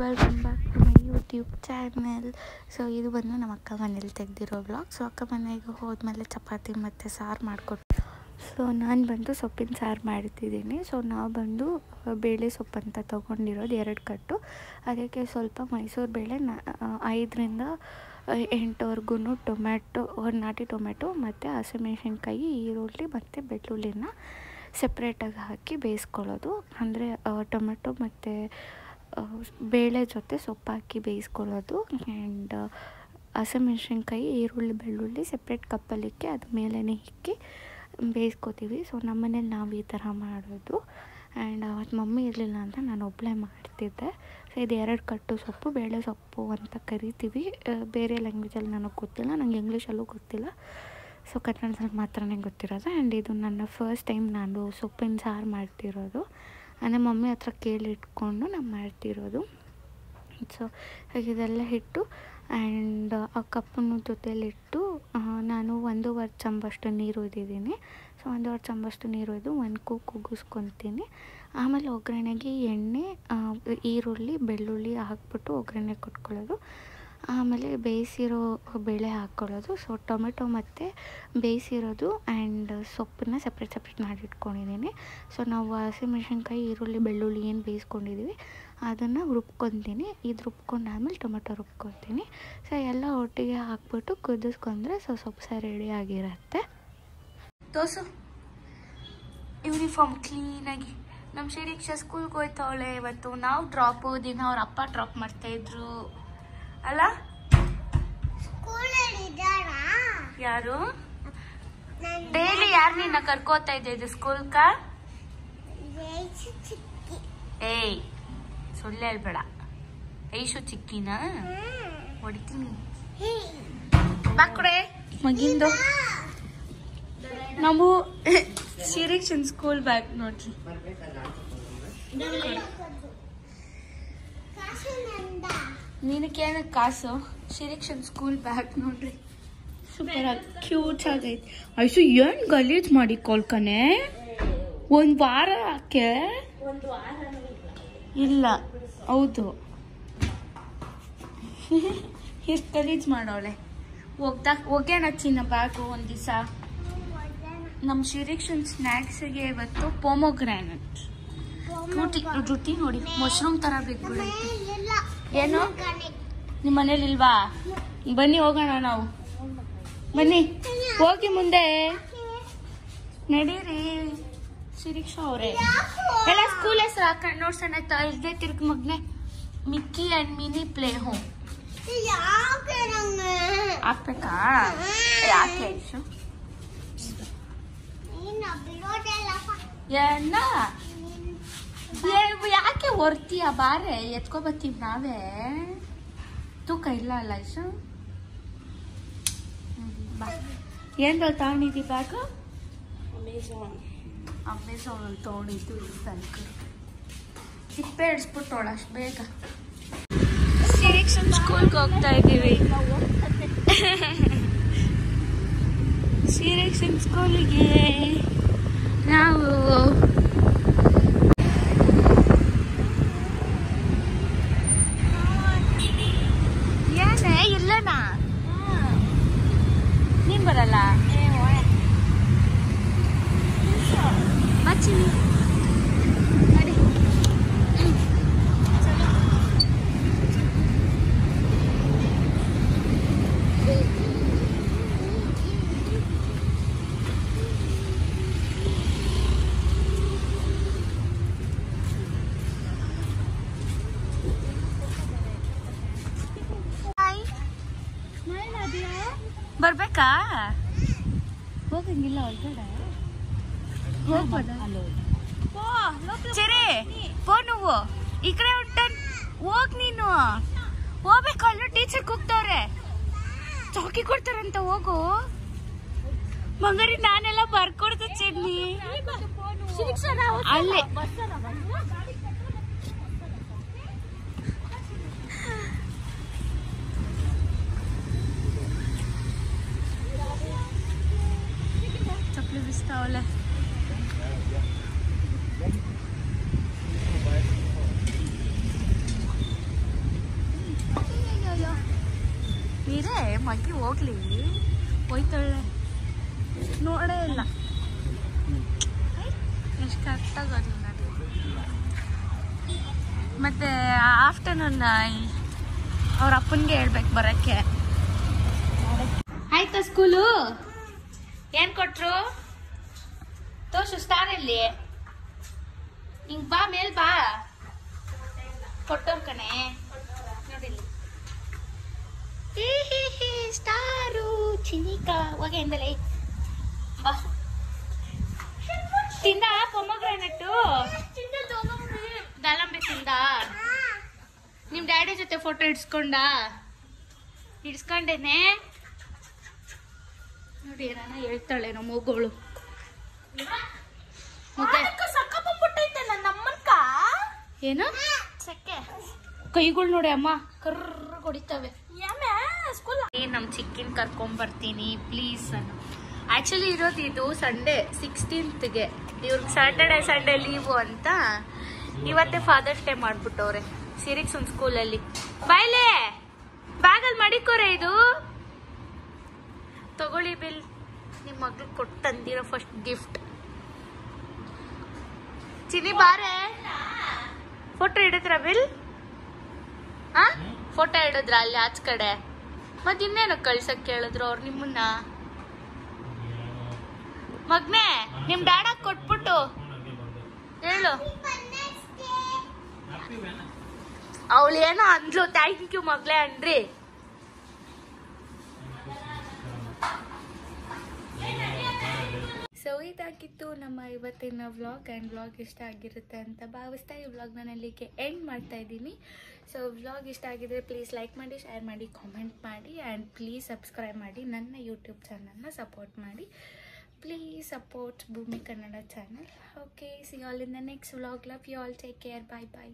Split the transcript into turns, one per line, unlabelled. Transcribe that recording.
Welcome back to my YouTube channel. So ಇದು ಬಂದು ನಮ್ಮ ಅಕ್ಕ ಮನೇಲಿ ತೆಗೆದಿರೋ ವ್ಲಾಗ್. ಸೊ ಅಕ್ಕ ಮನೆಗೆ ಹೋದ್ಮೇಲೆ ಚಪಾತಿ ಮತ್ತು ಸಾರು ಮಾಡಿಕೊಟ್ಟು, ಸೊ ನಾನು ಬಂದು ಸೊಪ್ಪಿನ ಸಾರು ಮಾಡ್ತಿದ್ದೀನಿ. ಸೊ ನಾವು ಬಂದು ಬೇಳೆ ಸೊಪ್ಪಂತ ತೊಗೊಂಡಿರೋದು 2 ಕಟ್ಟು. ಅದಕ್ಕೆ ಸ್ವಲ್ಪ ಮೈಸೂರು ಬೇಳೆ 5ರಿಂದ 8ವರೆಗೂ ಟೊಮ್ಯಾಟೊ, ನಾಟಿ ಟೊಮೆಟೊ ಮತ್ತು ಹಸಿಮೆಣ್ಸಿನ್ಕಾಯಿ, ಈರುಳ್ಳಿ ಮತ್ತು ಬೆಳ್ಳುಳ್ಳಿನ ಸೆಪ್ರೇಟಾಗಿ ಹಾಕಿ ಬೇಯಿಸ್ಕೊಳ್ಳೋದು. ಅಂದರೆ ಟೊಮೆಟೊ ಮತ್ತು ಬೇಳೆ ಜೊತೆ ಸೊಪ್ಪು ಹಾಕಿ ಬೇಯಿಸ್ಕೊಳ್ಳೋದು. ಆ್ಯಂಡ್ ಹಸಿಮೆಣ್ಸಿನ್ಕಾಯಿ, ಈರುಳ್ಳಿ, ಬೆಳ್ಳುಳ್ಳಿ ಸೆಪ್ರೇಟ್ ಕಪ್ಪಲ್ಲಿಕ್ಕೆ ಅದು ಮೇಲೇ ಇಕ್ಕಿ ಬೇಯಿಸ್ಕೊತೀವಿ. ಸೊ ನಮ್ಮನೇಲಿ ನಾವು ಈ ಥರ ಮಾಡೋದು. ಆ್ಯಂಡ್ ಅವತ್ತು ಮಮ್ಮಿ ಇರಲಿಲ್ಲ ಅಂತ ನಾನು ಒಬ್ಬಳೇ ಮಾಡ್ತಿದ್ದೆ. ಸೊ ಇದು 2 ಕಟ್ಟು ಸೊಪ್ಪು, ಬೇಳೆ ಸೊಪ್ಪು ಅಂತ ಕರಿತೀವಿ. ಬೇರೆ ಲ್ಯಾಂಗ್ವೇಜಲ್ಲಿ ನನಗೆ ಗೊತ್ತಿಲ್ಲ, ನನಗೆ ಇಂಗ್ಲೀಷಲ್ಲೂ ಗೊತ್ತಿಲ್ಲ. ಸೊ ಕನ್ನಡದಲ್ಲಿ ಮಾತ್ರನೇ ಗೊತ್ತಿರೋದು. ಆ್ಯಂಡ್ ಇದು ನನ್ನ ಫಸ್ಟ್ ಟೈಮ್ ನಾನು ಸೊಪ್ಪಿನ ಸಾರು ಮಾಡ್ತಿರೋದು. ಅಂದರೆ ಮಮ್ಮಿ ಹತ್ರ ಕೇಳಿಟ್ಕೊಂಡು ನಾನು ಮಾಡ್ತಿರೋದು. ಸೊ ಇದೆಲ್ಲ ಇಟ್ಟು ಆ್ಯಂಡ್ ಆ ಕಪ್ಪನ್ನು ಜೊತೆಯಲ್ಲಿಟ್ಟು ನಾನು 1.5 ಚಮಚಷ್ಟು ನೀರು ಒಯ್ದಿದ್ದೀನಿ. ಸೊ 1.5 ಚಮಚಷ್ಟು ನೀರು ಒಯ್ದು 1 ಕುಗ್ಗಿಸ್ಕೊತೀನಿ. ಆಮೇಲೆ ಒಗ್ಗರಣೆಗೆ ಎಣ್ಣೆ, ಈರುಳ್ಳಿ, ಬೆಳ್ಳುಳ್ಳಿ ಹಾಕ್ಬಿಟ್ಟು ಒಗ್ಗರಣೆ ಕೊಟ್ಕೊಳ್ಳೋದು. ಆಮೇಲೆ ಬೇಯಿಸಿರೋ ಬೇಳೆ ಹಾಕ್ಕೊಳ್ಳೋದು. ಸೊ ಟೊಮೆಟೊ ಮತ್ತು ಬೇಯಿಸಿರೋದು ಆ್ಯಂಡ್ ಸೊಪ್ಪನ್ನ ಸಪ್ರೇಟ್ ಮಾಡಿಟ್ಕೊಂಡಿದ್ದೀನಿ. ಸೊ ನಾವು ಹಸಿಮೆಣ್ಸಿನ್ಕಾಯಿ, ಈರುಳ್ಳಿ, ಬೆಳ್ಳುಳ್ಳಿ ಏನು ಬೇಯಿಸ್ಕೊಂಡಿದ್ದೀವಿ ಅದನ್ನು ರುಬ್ಕೊತೀನಿ. ಇದು ರುಬ್ಕೊಂಡಾದ್ಮೇಲೆ ಟೊಮೆಟೊ ರುಬ್ಕೊತೀನಿ. ಸೊ ಎಲ್ಲ ಒಟ್ಟಿಗೆ ಹಾಕ್ಬಿಟ್ಟು ಕುದಿಸ್ಕೊಂಡ್ರೆ ಸೊಪ್ಪು ಸಾರು ರೆಡಿ ಆಗಿರುತ್ತೆ.
ದೋಸು ಯೂನಿಫಾರ್ಮ್ ಕ್ಲೀನಾಗಿ ನಮ್ಮ ಶಿರೀಕ್ಷಾ ಸ್ಕೂಲ್ಗೆ ಹೋಯ್ತವಳೆ ಇವತ್ತು. ನಾವು ಡ್ರಾಪ್ ದಿನ ಅವ್ರ ಅಪ್ಪ ಡ್ರಾಪ್ ಮಾಡ್ತಾಯಿದ್ರು ಅಲ್ಲ? ಯಾರು ಡೈಲಿ ಯಾರು ನಿನ್ನ ಕರ್ಕೋತಾ ಇದ್ದಿದ್ದು ಸ್ಕೂಲ್ಕ? ಏಯ್ ಸುಳ್ಳು ಹೇಳ್ಬೇಡ. ಐಶು ಚಿಕ್ಕಿನ ಹೊಡಿತೀನಿ ಬಾಕಡೆ ಮಗಿಂದು. ನಾವು ಶಿರೀಕ್ಷನ್ ಸ್ಕೂಲ್ ಬ್ಯಾಗ್ ನೋಡ್ರಿ. ನಿನಗೇನ ಕಾಸು? ಶಿರೀಕ್ಷನ್ ಸ್ಕೂಲ್ ಬ್ಯಾಗ್ ನೋಡ್ರಿ, ಸೂಪರ್ ಆಗಿ ಕ್ಯೂಟ್ ಆಗೈತಿ. ಐಸು ಏನ್ ಗಲೀಜ್ ಮಾಡಿ ಕೊಲ್ಕನೆ 1 ವಾರ ಯಾಕೆ? ಇಲ್ಲ ಹೌದು, ಎಷ್ಟು ಗಲೀಜ್ ಮಾಡೋಳೆ. ಹೋಗ್ಯಾನ ಚಿನ್ನ ಬ್ಯಾಗು ಒಂದು ದಿವಸ. ನಮ್ಮ ಶಿರೀಕ್ಷನ್ ಸ್ನ್ಯಾಕ್ಸಿಗೆ ಇವತ್ತು ಪೊಮೊಗ್ರಾನೆಟ್ ರುಟಿ ನೋಡಿ, ಮಶ್ರೂಮ್ ಥರ ಬಿದ್ಬಿಡೈತಿ. ಏನು ನಿಮ್ಮ ಮನೇಲಿ ಇಲ್ವಾ? ಬನ್ನಿ ಹೋಗೋಣ ನಾವು. ಬನ್ನಿ ಹೋಗಿ ಮುಂದೆ ನಡೀರಿ. ಶಿರೀಕ್ಷಾ ಅವರೇ ಎಲ್ಲ ಸ್ಕೂಲ್ ಹೆಸರು ಹಾಕೊಂಡು ನೋಡ್ಸೋಣ. ಇಲ್ದೇ ತಿರ್ಗಿ ಮಗ್ನೆ ಮಿಕ್ಕಿ ಆ್ಯಂಡ್ ಮಿನಿ ಪ್ಲೇ ಹೋಮ್ ಹಾಕ್ಬೇಕಾ? ಯಾಕೆ ಐಶು? ಯಾಕೆ ಹೊರ್ತೀಯ? ಬಾರೆ ಎತ್ಕೊಬತ್ತೀವಿ ನಾವೇ. ತೂಕ ಇಲ್ಲ ಅಲ್ಲ ಐಶು? ಏನ್ ತಗೊಂಡಿದ್ದಿ ಬ್ಯಾಗ್? ಅಮೆಝಾನ್ ಅಲ್ಲಿ ತಗೊಂಡಿದ್ದು. ಸಿಪ್ಪೆ ಇಡಿಸ್ಬಿಟ್ಟೋಳ ಅಷ್ಟು ಬೇಗ. ಶಿರೀಕ್ಷನ್ ಸ್ಕೂಲ್ಗೆ ಹೋಗ್ತಾ ಇದ್ದೀವಿ. ಶಿರೀಕ್ಷನ್ ಸ್ಕೂಲಿಗೆ ನಾವು ಏನೇ ಇಲ್ಲನಾ? ನೀನ್ ಬರಲ್ಲ? ಬಚ್ಚಿ ನಡಿ. ಬರ್ಬೇಕಾ? ಹೋಗಂಗಿಲ್ಲ ಒಳಗಡೆ. ಹೋಗ್ಬೋದ? ಸರಿ ಪೋ నువ్వు ಇಕಡೆ ಹೊಟ್ಟನ್ ಹೋಗ್. ನೀನು ಹೋಗ್ಬೇಕು, ಅಲ್ಲೂ ಟೀಚರ್ ಕೂಗ್ತವ್ರೆ, ಚೌಕಿ ಕೊಡ್ತಾರಂತ. ಹೋಗು ಮಂಗರಿ. ನಾನೆಲ್ಲ ಬರ್ಕೊಡ್ತ ಚಿನ್ನಿ ಅಲ್ಲೇ. ಚಪ್ಪಲಿ ಬಿಸ್ತಾವಲ್ಲ. ಮಗ್ಗಿ ಹೋಗ್ಲಿ ಹೋಯ್ತಾಳೆ ನೋಡೇ ಇಲ್ಲ ಎಷ್ಟು ಕರೆಕ್ಟಾಗಿ ನೋಡಿ. ಮತ್ತೆ ಆಫ್ಟರ್ನೂನ್ ಅವ್ರ ಅಪ್ಪನಿಗೆ ಹೇಳ್ಬೇಕು ಬರೋಕ್ಕೆ. ಆಯ್ತಾ ಸ್ಕೂಲು? ಏನ್ ಕೊಟ್ರು ತೋರ್ಸು ಸ್ಟಾರ್ ಅಲ್ಲಿ. ಹಿಂಗ್ ಬಾ ಮೇಲ್ ಬಾ. ಕೊಟ್ಟೋರ್ ಕಣೆ ನೋಡಿಲ್ಲಿ ಸ್ಟಾರು ಚಿನಿಕ ಹೋಗಿ ಎಂದಲೇ ಬಾ. ತಿಂದ ಪೊಮಗ್ರಾನೆಟ್ಟು ದಾಳಂಬೆ ತಿಂದ. ನಿಮ್ ಡ್ಯಾಡಿ ಜೊತೆ ಫೋಟೋ ಇಡ್ಸ್ಕೊಂಡೇನೆ ನೋಡಿ. ಏನಾನ ಹೇಳ್ತಾಳೆ ನಮ್ಮ ಮಗಳು. ಏನು ಕೈಗಳು ನೋಡಿ ಅಮ್ಮ ಕರ್ರ ಹೊಡಿತವೆ. ನಮ್ ಚಿಕ್ಕಿನ ಕರ್ಕೊಂಡ್ ಬರ್ತೀನಿ ಪ್ಲೀಸ್. ಆಕ್ಚುಲಿ ಇರೋದು ಇದು ಸಂಡೇ 16th ಇವ್ರಿಗೆ ಸಂಡೇ ಲೀವು ಅಂತ ಇವತ್ತೇ ಫಾದರ್ಸ್ ಡೇ ಮಾಡ್ಬಿಟ್ಟವ್ರೆ ಸಿರಿಕ್ಸನ್ ಸ್ಕೂಲಲ್ಲಿ. ಬಾಯ್ಲೆ ಬ್ಯಾಗಲ್ಲಿ ಮಡಿಕೋರೆ ಇದು ತಗೊಳ್ಳಿ ಬಿಲ್. ನಿಮ್ ಮಗ್ಳು ಕೊಟ್ಟು ತಂದಿರೋ ಫಸ್ಟ್ ಗಿಫ್ಟ್. ಚಿನಿ ಬಾರೆ ಫೋಟೋ ಹಿಡಿದ್ರ ಬಿಲ್? ಫೋಟೋ ಹಿಡಿದ್ರ ಅಲ್ಲಿ ಆಚ ಕಡೆ? ಮತ್ ಇನ್ನೇನು ಕಳ್ಸಕ್ ಕೇಳಿದ್ರು ಅವ್ರು ನಿಮ್ಮನ್ನ? ಮಗ್ನೆ ನಿಮ್ ಡ್ಯಾಡಾಗ್ ಕೊಟ್ಬಿಟ್ಟು ಹೇಳು. ಅವಳು ಏನೋ ಅಂದ್ಲು ಥ್ಯಾಂಕ್ ಯು ಮಗ್ಳೆ ಅನ್ರಿ. ಸೊ ಇದಾಗಿತ್ತು ನಮ್ಮ ಇವತ್ತಿನ ವ್ಲಾಗ್. ಆ್ಯಂಡ್ ವ್ಲಾಗ್ ಇಷ್ಟ ಆಗಿರುತ್ತೆ ಅಂತ ಭಾವಿಸ್ತಾ ಈ ವ್ಲಾಗ್ ನಾನು ಅಲ್ಲಿಗೆ ಎಂಡ್ ಮಾಡ್ತಾ ಇದ್ದೀನಿ. ಸೊ ವ್ಲಾಗ್ ಇಷ್ಟ ಆಗಿದ್ರೆ ಪ್ಲೀಸ್ ಲೈಕ್ ಮಾಡಿ, ಶೇರ್ ಮಾಡಿ, ಕಾಮೆಂಟ್ ಮಾಡಿ ಆ್ಯಂಡ್ ಪ್ಲೀಸ್ ಸಬ್ಸ್ಕ್ರೈಬ್ ಮಾಡಿ. ನನ್ನ ಯೂಟ್ಯೂಬ್ ಚಾನಲ್ನ ಸಪೋರ್ಟ್ ಮಾಡಿ. Please support Bhoomi Kannada channel. Okay, see all in the next vlog. Love you all. Take care. Bye bye.